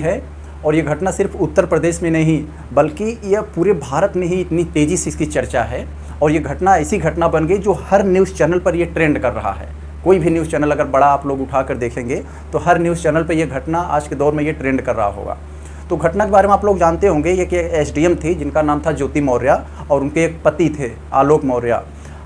है और ये घटना सिर्फ उत्तर प्रदेश में नहीं बल्कि यह पूरे भारत में ही इतनी तेज़ी से इसकी चर्चा है। और ये घटना ऐसी घटना बन गई जो हर न्यूज़ चैनल पर ये ट्रेंड कर रहा है। कोई भी न्यूज़ चैनल अगर बड़ा आप लोग उठा कर देखेंगे तो हर न्यूज़ चैनल पर यह घटना आज के दौर में ये ट्रेंड कर रहा होगा। तो घटना के बारे में आप लोग जानते होंगे, ये कि एसडीएम थी जिनका नाम था ज्योति मौर्य और उनके एक पति थे आलोक मौर्य।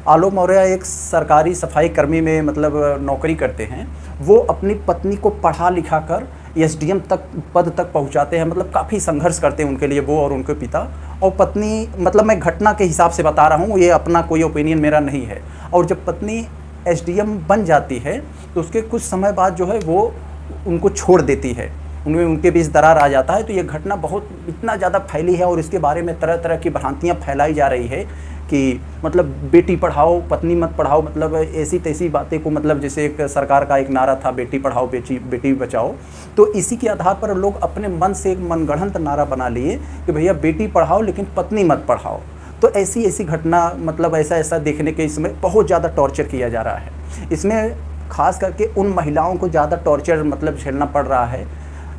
आलोक मौर्य एक सरकारी सफाई कर्मी में मतलब नौकरी करते हैं। वो अपनी पत्नी को पढ़ा लिखा कर एसडीएम तक पद तक पहुंचाते हैं। मतलब काफ़ी संघर्ष करते हैं उनके लिए वो और उनके पिता। और पत्नी, मतलब मैं घटना के हिसाब से बता रहा हूँ, ये अपना कोई ओपिनियन मेरा नहीं है। और जब पत्नी एसडीएम बन जाती है तो उसके कुछ समय बाद जो है वो उनको छोड़ देती है, उनमें उनके बीच दरार आ जाता है। तो ये घटना बहुत इतना ज़्यादा फैली है और इसके बारे में तरह तरह की भ्रांतियाँ फैलाई जा रही है कि मतलब बेटी पढ़ाओ पत्नी मत पढ़ाओ, मतलब ऐसी तैसी बातें को, मतलब जैसे एक सरकार का एक नारा था बेटी पढ़ाओ बेटी बचाओ। तो इसी के आधार पर लोग अपने मन से एक मनगढ़ंत नारा बना लिए कि भैया बेटी पढ़ाओ लेकिन पत्नी मत पढ़ाओ। तो ऐसी ऐसी घटना, मतलब ऐसा देखने के इसमें बहुत ज़्यादा टॉर्चर किया जा रहा है। इसमें खास करके उन महिलाओं को ज़्यादा टॉर्चर मतलब झेलना पड़ रहा है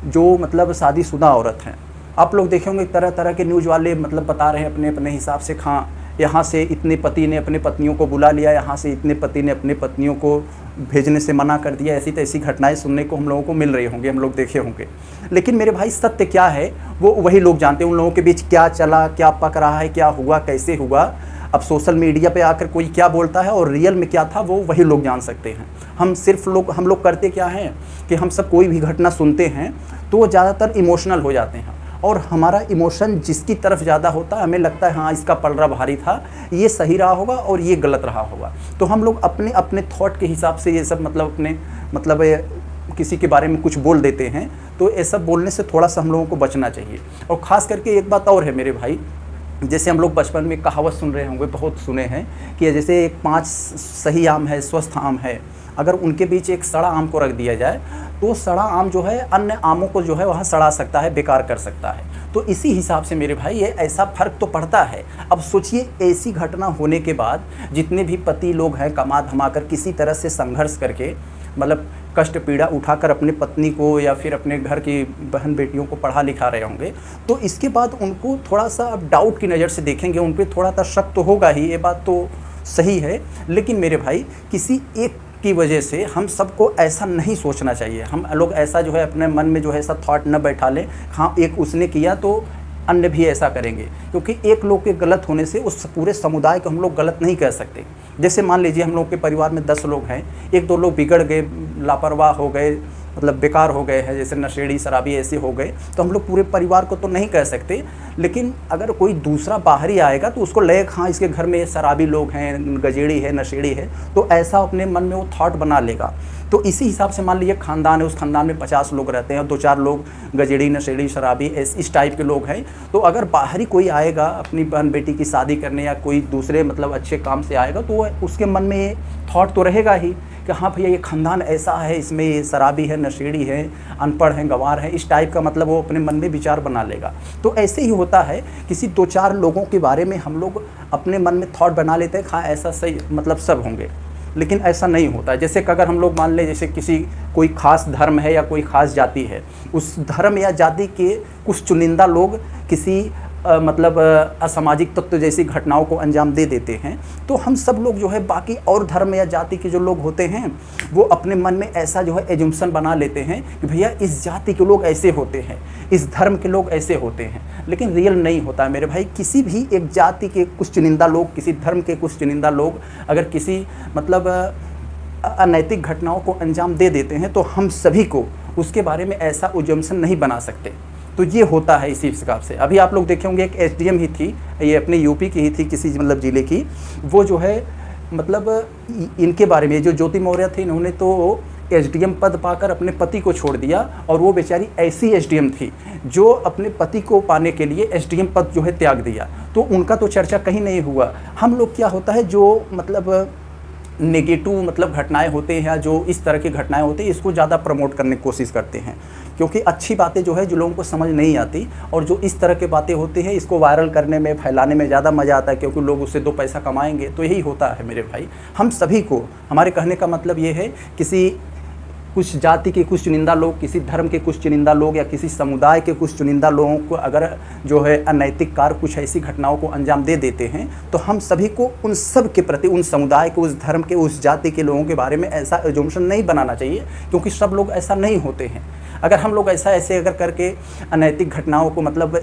जो मतलब शादीशुदा औरत हैं। आप लोग देखेंगे तरह तरह के न्यूज़ वाले मतलब बता रहे हैं अपने अपने हिसाब से, हाँ यहाँ से इतने पति ने अपने पत्नियों को बुला लिया, यहाँ से इतने पति ने अपने पत्नियों को भेजने से मना कर दिया। ऐसी तैसी घटनाएं सुनने को हम लोगों को मिल रही होंगी, हम लोग देखे होंगे। लेकिन मेरे भाई सत्य क्या है वो वही लोग जानते हैं। उन लोगों के बीच क्या चला, क्या पक रहा है, क्या हुआ, कैसे हुआ, अब सोशल मीडिया पे आकर कोई क्या बोलता है और रियल में क्या था वो वही लोग जान सकते हैं। हम लोग करते क्या हैं कि हम सब कोई भी घटना सुनते हैं तो वो ज़्यादातर इमोशनल हो जाते हैं और हमारा इमोशन जिसकी तरफ ज़्यादा होता है हमें लगता है हाँ इसका पलड़ा भारी था, ये सही रहा होगा और ये गलत रहा होगा। तो हम लोग अपने अपने थॉट के हिसाब से ये सब मतलब किसी के बारे में कुछ बोल देते हैं। तो ये सब बोलने से थोड़ा सा हम लोगों को बचना चाहिए। और ख़ास करके एक बात और है मेरे भाई, जैसे हम लोग बचपन में कहावत सुन रहे होंगे, बहुत सुने हैं कि जैसे एक 5 सही आम है, स्वस्थ आम है, अगर उनके बीच एक सड़ा आम को रख दिया जाए तो सड़ा आम जो है अन्य आमों को जो है वहाँ सड़ा सकता है, बेकार कर सकता है। तो इसी हिसाब से मेरे भाई ये ऐसा फ़र्क तो पड़ता है। अब सोचिए ऐसी घटना होने के बाद जितने भी पति लोग हैं कमा धमा कर किसी तरह से संघर्ष करके मतलब कष्ट पीड़ा उठाकर अपने पत्नी को या फिर अपने घर की बहन बेटियों को पढ़ा लिखा रहे होंगे, तो इसके बाद उनको थोड़ा सा अब डाउट की नज़र से देखेंगे, उन पर थोड़ा सा शक तो होगा ही, ये बात तो सही है। लेकिन मेरे भाई किसी एक की वजह से हम सबको ऐसा नहीं सोचना चाहिए। हम लोग ऐसा जो है अपने मन में जो है ऐसा थॉट न बैठा लें, हाँ एक उसने किया तो अन्य भी ऐसा करेंगे, क्योंकि एक लोग के गलत होने से उस पूरे समुदाय को हम लोग गलत नहीं कह सकते। जैसे मान लीजिए हम लोग के परिवार में 10 लोग हैं, 1-2 लोग बिगड़ गए, लापरवाह हो गए, मतलब बेकार हो गए हैं, जैसे नशेड़ी शराबी ऐसे हो गए, तो हम लोग पूरे परिवार को तो नहीं कह सकते। लेकिन अगर कोई दूसरा बाहरी आएगा तो उसको लगेगा हाँ इसके घर में शराबी लोग हैं, गजेड़ी है, नशेड़ी है, तो ऐसा अपने मन में वो थॉट बना लेगा। तो इसी हिसाब से मान लीजिए खानदान है, उस खानदान में 50 लोग रहते हैं, 2-4 लोग गजेड़ी नशेड़ी शराबी इस टाइप के लोग हैं। तो अगर बाहरी कोई आएगा अपनी बहन बेटी की शादी करने या कोई दूसरे मतलब अच्छे काम से आएगा तो उसके मन में ये थॉट तो रहेगा ही कि हाँ भैया ये खानदान ऐसा है, इसमें ये शराबी है, नशेड़ी है, अनपढ़ है, गंवार है, इस टाइप का मतलब वो अपने मन में विचार बना लेगा। तो ऐसे ही होता है, किसी 2-4 लोगों के बारे में हम लोग अपने मन में थॉट बना लेते हैं, हाँ ऐसा सही मतलब सब होंगे, लेकिन ऐसा नहीं होता। जैसे कि अगर हम लोग मान लें जैसे कोई खास धर्म है या कोई खास जाति है, उस धर्म या जाति के कुछ चुनिंदा लोग किसी मतलब असामाजिक तत्व जैसी घटनाओं को अंजाम दे देते हैं, तो हम सब लोग जो है बाकी और धर्म या जाति के जो लोग होते हैं वो अपने मन में ऐसा जो है एजम्पशन बना लेते हैं कि भैया इस जाति के लोग ऐसे होते हैं, इस धर्म के लोग ऐसे होते हैं। लेकिन रियल नहीं होता है मेरे भाई। किसी भी एक जाति के कुछ चुनिंदा लोग, किसी धर्म के कुछ चुनिंदा लोग अगर किसी मतलब अनैतिक घटनाओं को अंजाम दे देते हैं तो हम सभी को उसके बारे में ऐसा एजम्पशन नहीं बना सकते। तो ये होता है इसी हिसाब से। अभी आप लोग देखे होंगे एक एसडीएम ही थी, ये अपने यूपी की ही थी, किसी मतलब ज़िले की, वो जो है मतलब इनके बारे में जो ज्योति मौर्य थी, इन्होंने तो एसडीएम पद पाकर अपने पति को छोड़ दिया और वो बेचारी ऐसी एसडीएम थी जो अपने पति को पाने के लिए एसडीएम पद जो है त्याग दिया। तो उनका तो चर्चा कहीं नहीं हुआ। हम लोग क्या होता है जो मतलब नेगेटिव मतलब घटनाएं होते हैं या जो इस तरह की घटनाएं होती हैं इसको ज़्यादा प्रमोट करने की कोशिश करते हैं, क्योंकि अच्छी बातें जो है जो लोगों को समझ नहीं आती और जो इस तरह की बातें होती हैं इसको वायरल करने में, फैलाने में ज़्यादा मज़ा आता है, क्योंकि लोग उससे 2 पैसा कमाएंगे। तो यही होता है मेरे भाई। हम सभी को, हमारे कहने का मतलब ये है, किसी कुछ जाति के कुछ चुनिंदा लोग, किसी धर्म के कुछ चुनिंदा लोग या किसी समुदाय के कुछ चुनिंदा लोगों को अगर जो है अनैतिक कार्य कुछ ऐसी घटनाओं को अंजाम दे देते हैं, तो हम सभी को उन सब के प्रति, उन समुदाय के, उस धर्म के, उस जाति के लोगों के बारे में ऐसा एजम्पशन नहीं बनाना चाहिए, क्योंकि सब लोग ऐसा नहीं होते हैं। अगर हम लोग ऐसे अगर करके अनैतिक घटनाओं को मतलब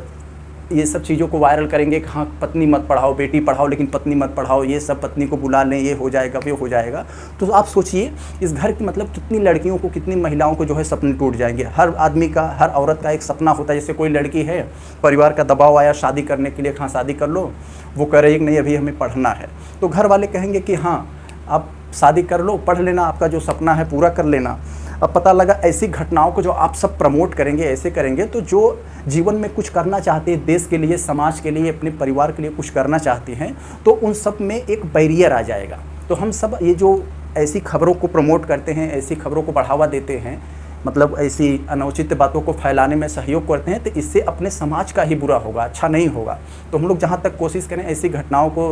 ये सब चीज़ों को वायरल करेंगे कि हाँ पत्नी मत पढ़ाओ, बेटी पढ़ाओ लेकिन पत्नी मत पढ़ाओ, ये सब पत्नी को बुला लें, ये हो जाएगा, वो हो जाएगा, तो आप सोचिए इस घर की मतलब कितनी लड़कियों को, कितनी महिलाओं को जो है सपने टूट जाएंगे। हर आदमी का, हर औरत का एक सपना होता है। जैसे कोई लड़की है, परिवार का दबाव आया शादी करने के लिए, हाँ शादी कर लो, वो कह रही है कि नहीं अभी हमें पढ़ना है, तो घर वाले कहेंगे कि हाँ आप शादी कर लो, पढ़ लेना, आपका जो सपना है पूरा कर लेना। अब पता लगा ऐसी घटनाओं को जो आप सब प्रमोट करेंगे, ऐसे करेंगे, तो जो जीवन में कुछ करना चाहते हैं, देश के लिए, समाज के लिए, अपने परिवार के लिए कुछ करना चाहते हैं, तो उन सब में एक बैरियर आ जाएगा। तो हम सब ये जो ऐसी खबरों को प्रमोट करते हैं, ऐसी खबरों को बढ़ावा देते हैं, मतलब ऐसी अनुचित बातों को फैलाने में सहयोग करते हैं, तो इससे अपने समाज का ही बुरा होगा, अच्छा नहीं होगा। तो हम लोग जहाँ तक कोशिश करें ऐसी घटनाओं को